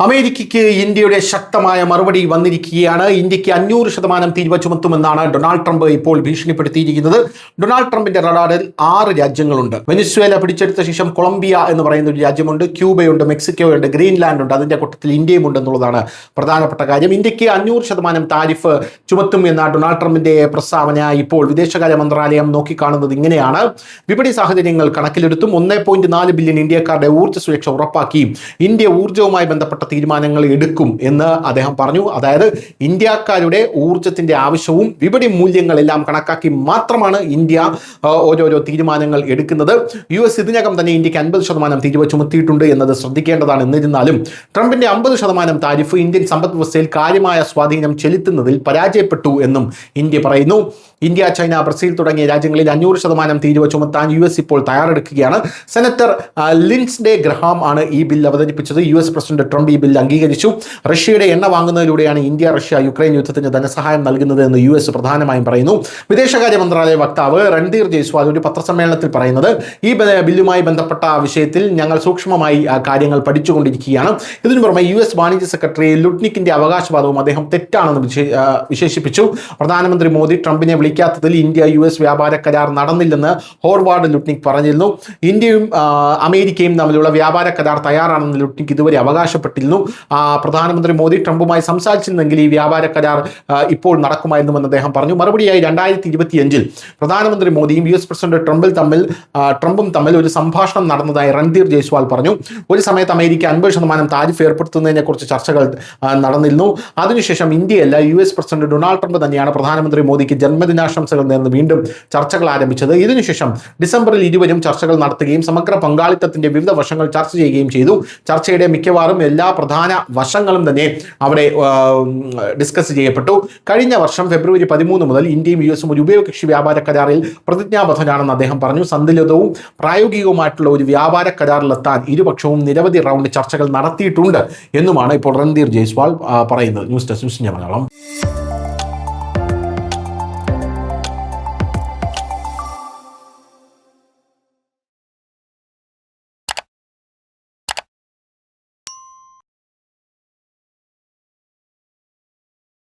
അമേരിക്കയ്ക്ക് ഇന്ത്യയുടെ ശക്തമായ മറുപടി വന്നിരിക്കുകയാണ്. ഇന്ത്യക്ക് 500% തീരുവ ചുമത്തുമെന്നാണ് ഡൊണാൾഡ് ട്രംപ് ഇപ്പോൾ ഭീഷണിപ്പെടുത്തിയിരിക്കുന്നത്. ഡൊണാൾഡ് ട്രംപിന്റെ റഡാറിൽ 6 രാജ്യങ്ങളുണ്ട്. വെനിസ്വേല പിടിച്ചെടുത്ത ശേഷം കൊളംബിയ എന്ന് പറയുന്ന ഒരു രാജ്യമുണ്ട്, ക്യൂബയുണ്ട്, മെക്സിക്കോയുണ്ട്, ഗ്രീൻലാൻഡ് ഉണ്ട്, അതിന്റെ കൂട്ടത്തിൽ ഇന്ത്യയും ഉണ്ട് എന്നുള്ളതാണ് പ്രധാനപ്പെട്ട കാര്യം. ഇന്ത്യക്ക് 500% താരിഫ് ചുമത്തും എന്ന ഡൊണാൾഡ് ട്രംപിന്റെ പ്രസ്താവന ഇപ്പോൾ വിദേശകാര്യ മന്ത്രാലയം നോക്കിക്കാണുന്നത് ഇങ്ങനെയാണ്. വിപണി സാഹചര്യങ്ങൾ കണക്കിലെടുത്തും 1.4 ബില്യൺ ഇന്ത്യക്കാരുടെ ഊർജ്ജ സുരക്ഷ ഉറപ്പാക്കി ഇന്ത്യ ഊർജ്ജവുമായി ബന്ധപ്പെട്ട തീരുമാനങ്ങൾ എടുക്കും എന്ന് അദ്ദേഹം പറഞ്ഞു. അതായത് ഇന്ത്യക്കാരുടെ ഊർജത്തിന്റെ ആവശ്യവും വിപണി മൂല്യങ്ങളെല്ലാം കണക്കാക്കി മാത്രമാണ് ഇന്ത്യ ഓരോരോ തീരുമാനങ്ങൾ എടുക്കുന്നത്. US ഇതിനകം തന്നെ ഇന്ത്യക്ക് 50% തീരുവ ചുമത്തിയിട്ടുണ്ട് എന്നത് ശ്രദ്ധിക്കേണ്ടതാണ്. എന്നിരുന്നാലും ട്രംപിന്റെ 50% താരിഫ് ഇന്ത്യൻ സമ്പദ് വ്യവസ്ഥയിൽ കാര്യമായ സ്വാധീനം ചെലുത്തുന്നതിൽ പരാജയപ്പെട്ടു എന്നും ഇന്ത്യ പറയുന്നു. ഇന്ത്യ, ചൈന, ബ്രസീൽ തുടങ്ങിയ രാജ്യങ്ങളിൽ 500% തീരുവ ചുമത്താൻ US ഇപ്പോൾ തയ്യാറെടുക്കുകയാണ്. സെനറ്റർ ലിൻഡ്സേ ഗ്രഹാം ആണ് ഈ ബിൽ അവതരിപ്പിച്ചത്. US പ്രസിഡന്റ് ട്രംപ് ഈ ബിൽ അംഗീകരിച്ചു. റഷ്യയുടെ എണ്ണ വാങ്ങുന്നതിലൂടെയാണ് ഇന്ത്യ റഷ്യ യുക്രൈൻ യുദ്ധത്തിന് ധനസഹായം നൽകുന്നത് എന്ന് US പ്രധാനമായും പറയുന്നു. വിദേശകാര്യ മന്ത്രാലയ വക്താവ് രൺധീർ ജയ്സ്വാൾ ഒരു പത്രസമ്മേളനത്തിൽ പറയുന്നത്, ഈ ബില്ലുമായി ബന്ധപ്പെട്ട വിഷയത്തിൽ ഞങ്ങൾ സൂക്ഷ്മമായി കാര്യങ്ങൾ പഠിച്ചുകൊണ്ടിരിക്കുകയാണ്. ഇതിനു പുറമെ US വാണിജ്യ സെക്രട്ടറി ലുട്നിക്കിന്റെ അവകാശവാദവും അദ്ദേഹം തെറ്റാണെന്ന് വിശേഷിപ്പിച്ചു. പ്രധാനമന്ത്രി മോദി ട്രംപിനെ വിളിക്കാത്തതിൽ ഇന്ത്യ US വ്യാപാര കരാർ നടന്നില്ലെന്ന് ഹോർവാർഡ് ലുട്നിക് പറഞ്ഞിരുന്നു. ഇന്ത്യയും അമേരിക്കയും തമ്മിലുള്ള വ്യാപാര കരാർ തയ്യാറാണെന്ന് ലുട്നിക് ഇതുവരെ അവകാശപ്പെട്ടിരുന്നു. പ്രധാനമന്ത്രി മോദി ട്രംപുമായി സംസാരിച്ചിരുന്നെങ്കിൽ ഈ വ്യാപാര കരാർ ഇപ്പോൾ നടക്കുമായിരുന്നുവെന്ന് അദ്ദേഹം പറഞ്ഞു. മറുപടിയായി 2025 പ്രധാനമന്ത്രി മോദിയും US പ്രസിഡന്റ് ട്രംപും തമ്മിൽ ഒരു സംഭാഷണം നടന്നതായി രൺധീർ ജയ്സ്വാൾ പറഞ്ഞു. ഒരു സമയത്ത് അമേരിക്ക 50% താരിഫ് ഏർപ്പെടുത്തുന്നതിനെ കുറിച്ച് ചർച്ചകൾ നടന്നിരുന്നു. അതിനുശേഷം ഇന്ത്യയല്ല, US പ്രസിഡന്റ് ഡൊണാൾഡ് ട്രംപ് തന്നെയാണ് പ്രധാനമന്ത്രി മോദിക്ക് ജന്മദിനാശംസകൾ നേർന്ന് വീണ്ടും ചർച്ചകൾ ആരംഭിച്ചത്. ഇതിനുശേഷം ഡിസംബറിൽ ഇരുവരും ചർച്ചകൾ നടത്തുകയും സമഗ്ര പങ്കാളിത്തത്തിന്റെ വിവിധ വശങ്ങൾ ചർച്ച ചെയ്യുകയും ചെയ്തു. ചർച്ചയുടെ മിക്കവാറും എല്ലാ പ്രധാന വശങ്ങളും തന്നെ അവിടെ ഡിസ്കസ് ചെയ്യപ്പെട്ടു. കഴിഞ്ഞ വർഷം ഫെബ്രുവരി 13 മുതൽ ഇന്ത്യയും US ഒരു ഉഭയകക്ഷി വ്യാപാര കരാറിൽ പ്രതിജ്ഞാബദ്ധരാണെന്ന് അദ്ദേഹം പറഞ്ഞു. സന്തുലിതവും പ്രായോഗികവുമായിട്ടുള്ള ഒരു വ്യാപാര കരാറിലെത്താൻ ഇരുപക്ഷവും നിരവധി റൗണ്ട് ചർച്ചകൾ നടത്തിയിട്ടുണ്ട് എന്നുമാണ് ഇപ്പോൾ രൺധീർ ജയ്സ്വാൾ പറയുന്നത്. News desk Malayalam.